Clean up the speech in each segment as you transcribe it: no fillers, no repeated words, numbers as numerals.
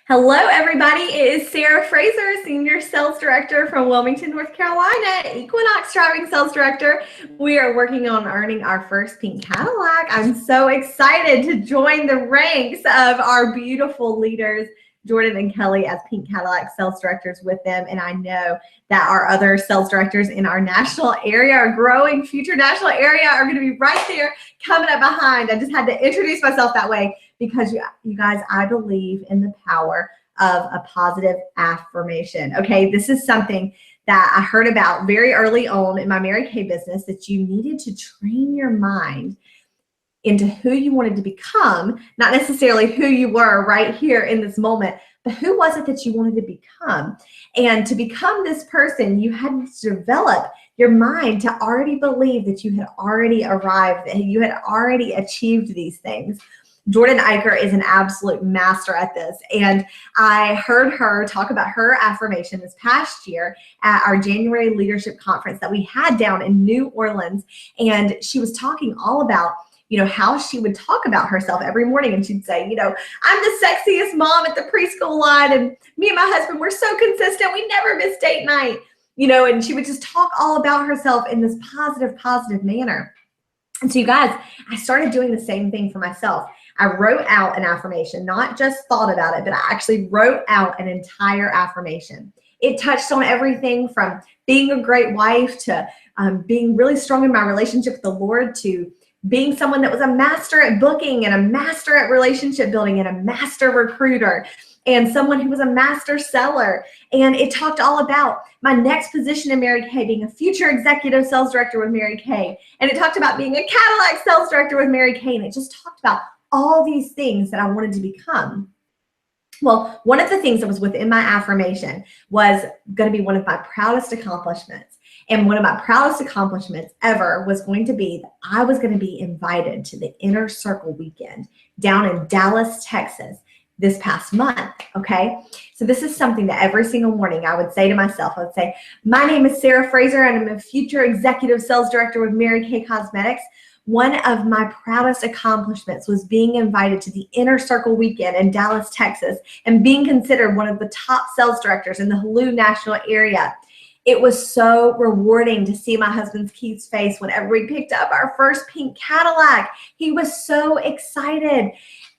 Hello, everybody. It is Sarah Fraser, Senior Sales Director from Wilmington, North Carolina, Equinox Driving Sales Director. We are working on earning our first pink Cadillac. I'm so excited to join the ranks of our beautiful leaders, Jordan and Kelly, as pink Cadillac sales directors with them. And I know that our other sales directors in our national area, our growing future national area, are going to be right there coming up behind. I just had to introduce myself that way because you guys, I believe in the power of a positive affirmation. Okay, this is something that I heard about very early on in my Mary Kay business, that you needed to train your mind into who you wanted to become, not necessarily who you were right here in this moment, but who was it that you wanted to become? And to become this person, you had to develop your mind to already believe that you had already arrived, that you had already achieved these things. Jordan Eicher is an absolute master at this. And I heard her talk about her affirmation this past year at our January leadership conference that we had down in New Orleans. And she was talking all about, how she would talk about herself every morning. And she'd say, I'm the sexiest mom at the preschool line. And me and my husband, we're so consistent. We never miss date night, and she would just talk all about herself in this positive manner. And so you guys, I started doing the same thing for myself. I wrote out an affirmation, not just thought about it, but I actually wrote out an entire affirmation. It touched on everything from being a great wife to being really strong in my relationship with the Lord, to being someone that was a master at booking and a master at relationship building and a master recruiter and someone who was a master seller. And it talked all about my next position in Mary Kay, being a future executive sales director with Mary Kay. And it talked about being a Cadillac sales director with Mary Kay. And it just talked about all these things that I wanted to become. Well, one of the things that was within my affirmation was going to be one of my proudest accomplishments. And one of my proudest accomplishments ever was going to be that I was going to be invited to the Inner Circle weekend down in Dallas, Texas this past month, okay? So this is something that every single morning I would say to myself. I would say, my name is Sarah Fraser and I'm a future executive sales director with Mary Kay Cosmetics. One of my proudest accomplishments was being invited to the Inner Circle weekend in Dallas, Texas, and being considered one of the top sales directors in the Hulu national area. It was so rewarding to see my husband's Keith's face whenever we picked up our first pink Cadillac. He was so excited.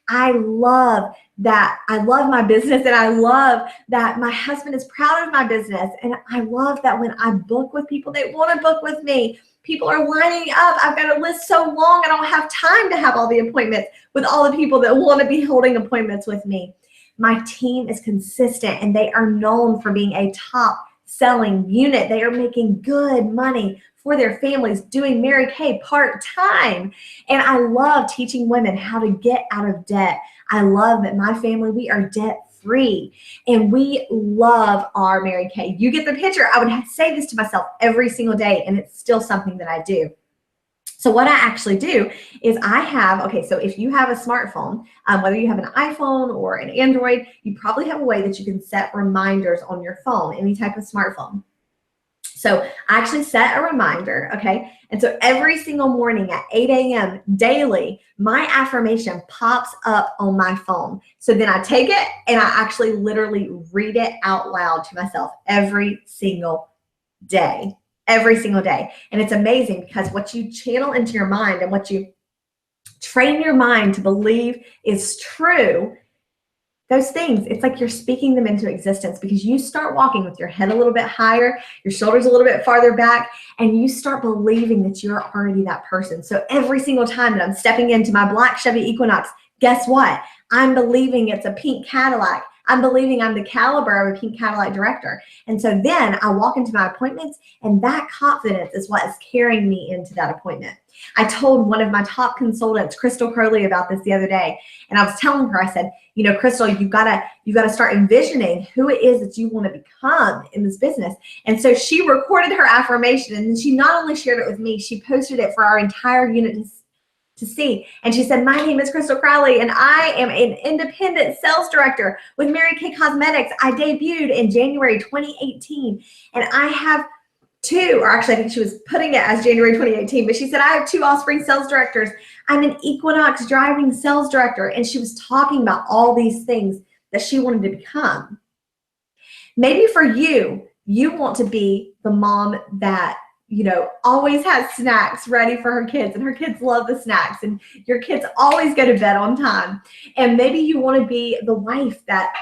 I love that. I love my business, and I love that my husband is proud of my business. And I love that when I book with people, they want to book with me. People are lining up. I've got a list so long, I don't have time to have all the appointments with all the people that want to be holding appointments with me. My team is consistent, and they are known for being a top selling unit. They are making good money for their families doing Mary Kay part-time. And I love teaching women how to get out of debt. I love that my family, we are debt-free, and we love our Mary Kay. You get the picture. I would say this to myself every single day, and it's still something that I do. So what I actually do is so if you have a smartphone, whether you have an iPhone or an Android, you probably have a way that you can set reminders on your phone, any type of smartphone. So I actually set a reminder, okay? And so every single morning at 8 a.m. daily, my affirmation pops up on my phone. So then I take it and I actually literally read it out loud to myself every single day. Every single day. And it's amazing because what you channel into your mind and what you train your mind to believe is true, those things, it's like you're speaking them into existence, because you start walking with your head a little bit higher, your shoulders a little bit farther back, and you start believing that you're already that person. So every single time that I'm stepping into my black Chevy Equinox, guess what? I'm believing it's a pink Cadillac. I'm believing I'm the caliber of a pink Cadillac director. And so then I walk into my appointments, and that confidence is what is carrying me into that appointment. I told one of my top consultants, Crystal Crowley, about this the other day. And I was telling her, I said, Crystal, you gotta start envisioning who it is that you want to become in this business. And so she recorded her affirmation, and then she not only shared it with me, she posted it for our entire unit to see. And she said, my name is Crystal Crowley, and I am an independent sales director with Mary Kay Cosmetics. I debuted in January 2018, and I have two, or actually I think she was putting it as January 2018, but she said, I have 2 Offspring sales directors. I'm an Equinox driving sales director. And she was talking about all these things that she wanted to become. Maybe for you, you want to be the mom that, always has snacks ready for her kids, and her kids love the snacks, and your kids always go to bed on time. And maybe you want to be the wife that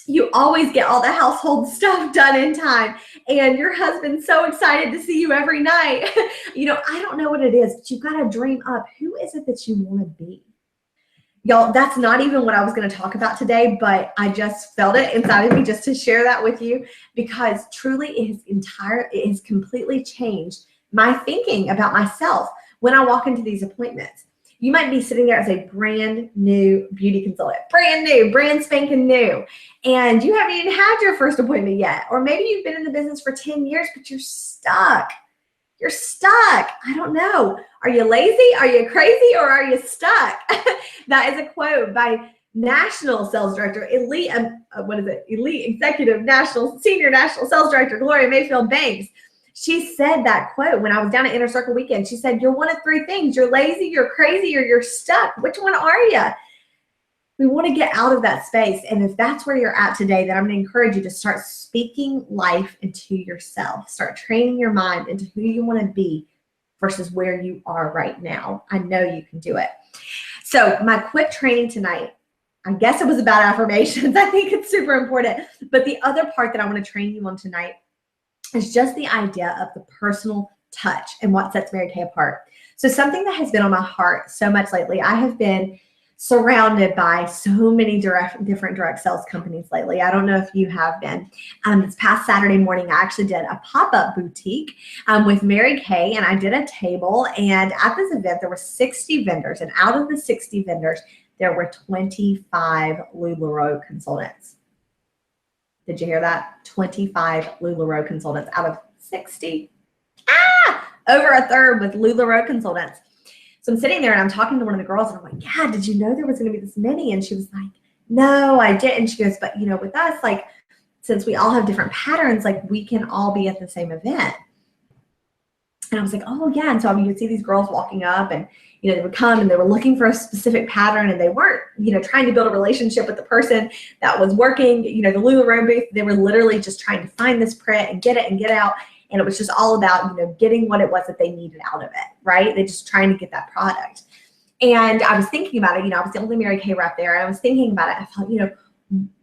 you always get all the household stuff done in time, and your husband's so excited to see you every night. I don't know what it is, but you've got to dream up. Who is it that you want to be? Y'all, that's not even what I was going to talk about today, but I just felt it inside of me just to share that with you, because truly it has completely changed my thinking about myself when I walk into these appointments. You might be sitting there as a brand new beauty consultant, brand new, brand spanking new, and you haven't even had your first appointment yet. Or maybe you've been in the business for 10 years, but you're stuck. You're stuck. I don't know. Are you lazy? Are you crazy? Or are you stuck? That is a quote by National Sales Director, Elite Executive Senior National Sales Director, Gloria Mayfield Banks. She said that quote when I was down at Inner Circle Weekend. She said, you're one of three things. You're lazy, you're crazy, or you're stuck. Which one are you? We want to get out of that space. And if that's where you're at today, then I'm going to encourage you to start speaking life into yourself. Start training your mind into who you want to be versus where you are right now. I know you can do it. So my quick training tonight, I guess it was about affirmations. I think it's super important. But the other part that I want to train you on tonight is just the idea of the personal touch and what sets Mary Kay apart. So something that has been on my heart so much lately, I have been surrounded by so many different direct sales companies lately. I don't know if you have been. This past Saturday morning, I actually did a pop-up boutique with Mary Kay, and I did a table. And at this event, there were 60 vendors, and out of the 60 vendors, there were 25 LuLaRoe consultants. Did you hear that? 25 LuLaRoe consultants out of 60. Over a third with LuLaRoe consultants. So I'm sitting there and I'm talking to one of the girls and I'm like, yeah, did you know there was going to be this many? And she was like, no, I didn't. She goes, but with us, like, since we all have different patterns, like we can all be at the same event. And I was like, oh yeah. And so you would see these girls walking up and, they would come and they were looking for a specific pattern, and they weren't, trying to build a relationship with the person that was working, the LuLaRoe booth. They were literally just trying to find this print and get it and get out. And it was just all about, getting what it was that they needed out of it, right? They're just trying to get that product. And I was thinking about it, I was the only Mary Kay rep there. And I was thinking about it. I thought,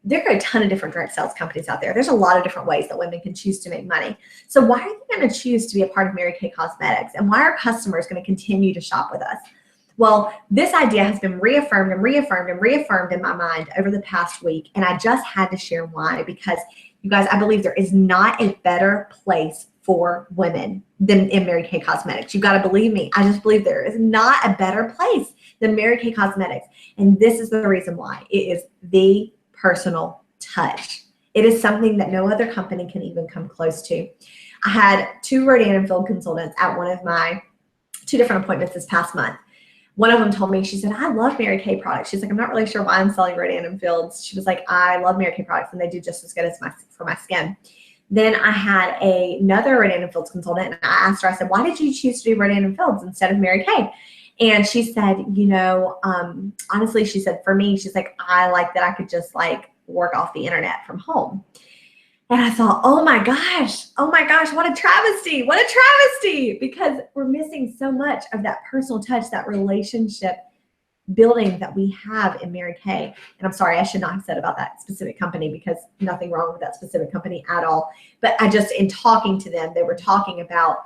there are a ton of different direct sales companies out there. There's a lot of different ways that women can choose to make money. So why are they going to choose to be a part of Mary Kay Cosmetics? And why are customers going to continue to shop with us? Well, this idea has been reaffirmed and reaffirmed and reaffirmed in my mind over the past week. And I just had to share why, because you guys, I believe there is not a better place for women than in Mary Kay Cosmetics. You got to believe me. I just believe there is not a better place than Mary Kay Cosmetics. And this is the reason why. It is the personal touch. It is something that no other company can even come close to. I had 2 Rodan & Field consultants at one of my 2 different appointments this past month. One of them told me, she said, I love Mary Kay products. She's like, I'm not really sure why I'm selling Rodan & Fields. She was like, I love Mary Kay products and they do just as good as for my skin. Then I had another Rodan & Fields consultant, and I asked her, I said, why did you choose to do Rodan & Fields instead of Mary Kay? And she said, honestly, she said, for me, she's like, I like that I could just like work off the internet from home. And I thought, oh my gosh, what a travesty, because we're missing so much of that personal touch, that relationship building that we have in Mary Kay. And I'm sorry, I should not have said about that specific company, because nothing wrong with that specific company at all. But I just, in talking to them, they were talking about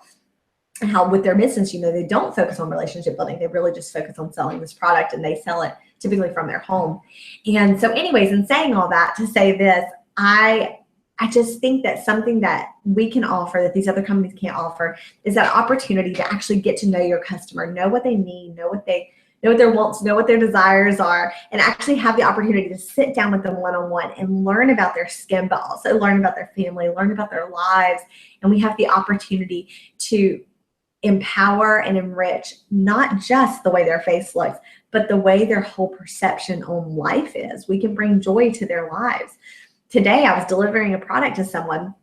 how with their business, they don't focus on relationship building. They really just focus on selling this product, and they sell it typically from their home. And so anyways, in saying all that to say this, I just think that something that we can offer that these other companies can't offer is that opportunity to actually get to know your customer, know what they need, know what their wants, know what their desires are, and actually have the opportunity to sit down with them one-on-one and learn about their skin, but also learn about their family, learn about their lives. And we have the opportunity to empower and enrich not just the way their face looks, but the way their whole perception on life is. We can bring joy to their lives. Today, I was delivering a product to someone,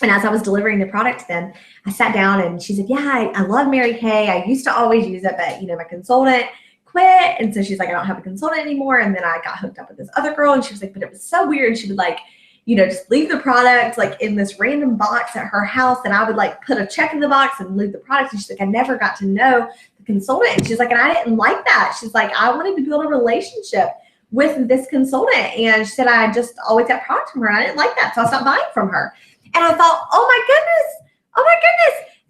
and as I was delivering the product to them, I sat down and she said, yeah, I love Mary Kay. I used to always use it, but my consultant quit. And so she's like, I don't have a consultant anymore. And then I got hooked up with this other girl, and she was like, but it was so weird. She would like, just leave the product like in this random box at her house. And I would like put a check in the box and leave the product. And she's like, I never got to know the consultant. And she's like, and I didn't like that. She's like, I wanted to build a relationship with this consultant. And she said, I just always got products from her. I didn't like that. So I stopped buying from her. And I thought, oh my goodness.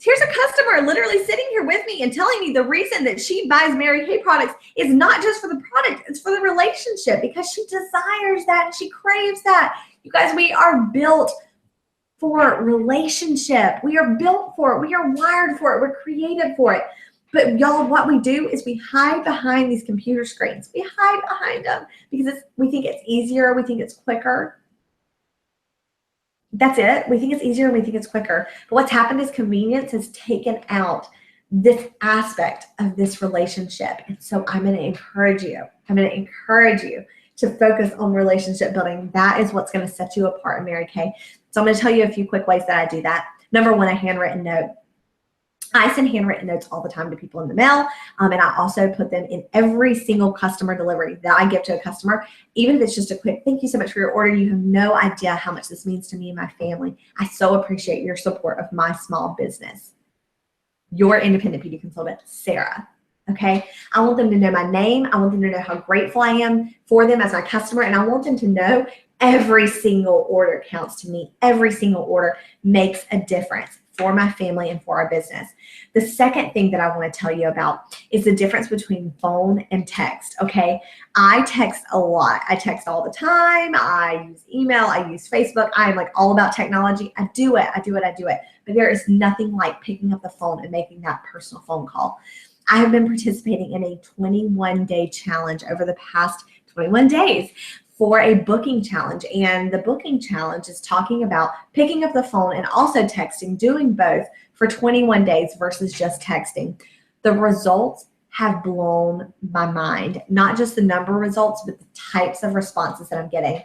Here's a customer literally sitting here with me and telling me the reason that she buys Mary Kay products is not just for the product, it's for the relationship, because she desires that and she craves that. You guys, we are built for relationship. We are built for it. We are wired for it. We're created for it. But y'all, what we do is we hide behind these computer screens. We hide behind them because we think it's easier. We think it's quicker. That's it. We think it's easier and we think it's quicker. But what's happened is convenience has taken out this aspect of this relationship. And so I'm going to encourage you. To focus on relationship building. That is what's going to set you apart in Mary Kay. So I'm going to tell you a few quick ways that I do that. Number one, a handwritten note. I send handwritten notes all the time to people in the mail, and I also put them in every single customer delivery that I give to a customer, even if it's just a quick, thank you so much for your order. You have no idea how much this means to me and my family. I so appreciate your support of my small business. Your independent beauty consultant, Sarah. Okay, I want them to know my name. I want them to know how grateful I am for them as my customer, and I want them to know every single order counts to me. Every single order makes a difference for my family and for our business. The second thing that I want to tell you about is the difference between phone and text, okay? I text a lot. I text all the time. I use email. I use Facebook. I'm like all about technology. I do it. But there is nothing like picking up the phone and making that personal phone call. I have been participating in a 21-day challenge over the past 21 days for a booking challenge. And the booking challenge is talking about picking up the phone and also texting, doing both for 21 days versus just texting. The results have blown my mind. Not just the number of results, but the types of responses that I'm getting.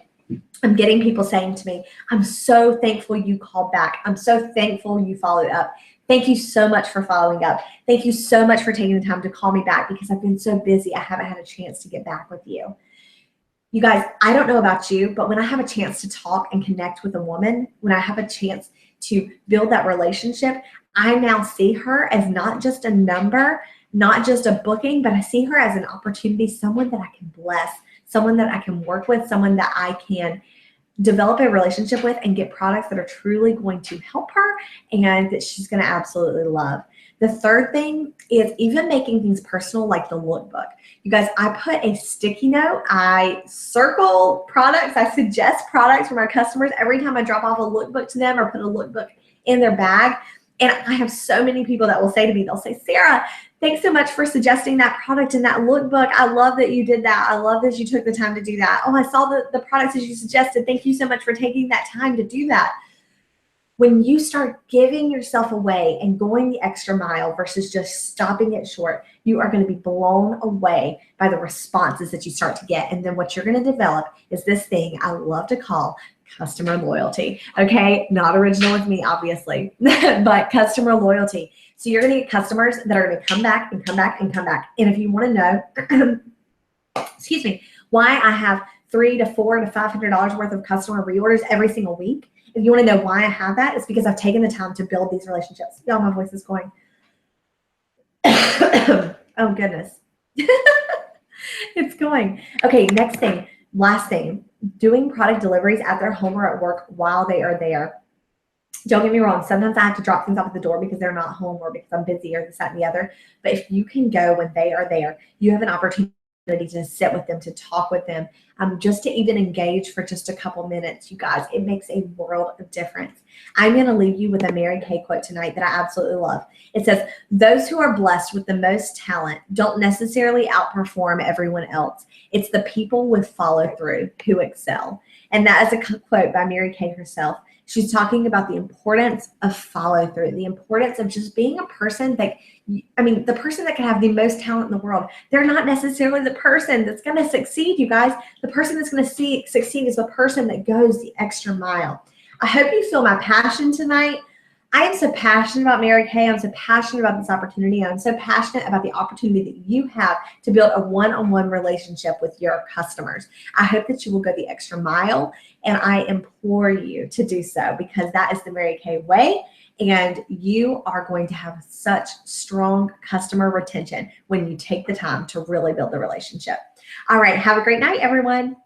I'm getting people saying to me, I'm so thankful you called back. I'm so thankful you followed up. Thank you so much for following up. Thank you so much for taking the time to call me back because I've been so busy. I haven't had a chance to get back with you. You guys, I don't know about you, but when I have a chance to talk and connect with a woman, when I have a chance to build that relationship, I now see her as not just a number, not just a booking, but I see her as an opportunity, someone that I can bless, someone that I can work with, someone that I can develop a relationship with and get products that are truly going to help her and that she's going to absolutely love. The third thing is even making things personal, like the lookbook. You guys, I put a sticky note. I circle products. I suggest products for my customers every time I drop off a lookbook to them or put a lookbook in their bag. And I have so many people that will say to me, they'll say, Sarah, thanks so much for suggesting that product in that lookbook. I love that you did that. I love that you took the time to do that. Oh, I saw the products that you suggested. Thank you so much for taking that time to do that. When you start giving yourself away and going the extra mile versus just stopping it short, you are going to be blown away by the responses that you start to get. And then what you're going to develop is this thing I love to call customer loyalty. Okay, not original with me, obviously, but customer loyalty. So you're going to get customers that are going to come back and come back and come back. And if you want to know, excuse me, why I have $300 to $400 to $500 worth of customer reorders every single week, if you want to know why I have that, it's because I've taken the time to build these relationships. Y'all, my voice is going. Oh, goodness. It's going. Okay, next thing, last thing, doing product deliveries at their home or at work while they are there. Don't get me wrong. Sometimes I have to drop things off at the door because they're not home or because I'm busy or this, that, and the other. But if you can go when they are there, you have an opportunity to sit with them, to talk with them, just to even engage for just a couple minutes. You guys, it makes a world of difference. I'm going to leave you with a Mary Kay quote tonight that I absolutely love. It says, those who are blessed with the most talent don't necessarily outperform everyone else. It's the people with follow through who excel. And that is a quote by Mary Kay herself. She's talking about the importance of follow through, the importance of just being a person that, the person that can have the most talent in the world, they're not necessarily the person that's going to succeed, you guys. The person that's going to succeed is the person that goes the extra mile. I hope you feel my passion tonight. I am so passionate about Mary Kay. I'm so passionate about this opportunity. I'm so passionate about the opportunity that you have to build a one-on-one relationship with your customers. I hope that you will go the extra mile, and I implore you to do so, because that is the Mary Kay way. And you are going to have such strong customer retention when you take the time to really build the relationship. All right, have a great night, everyone.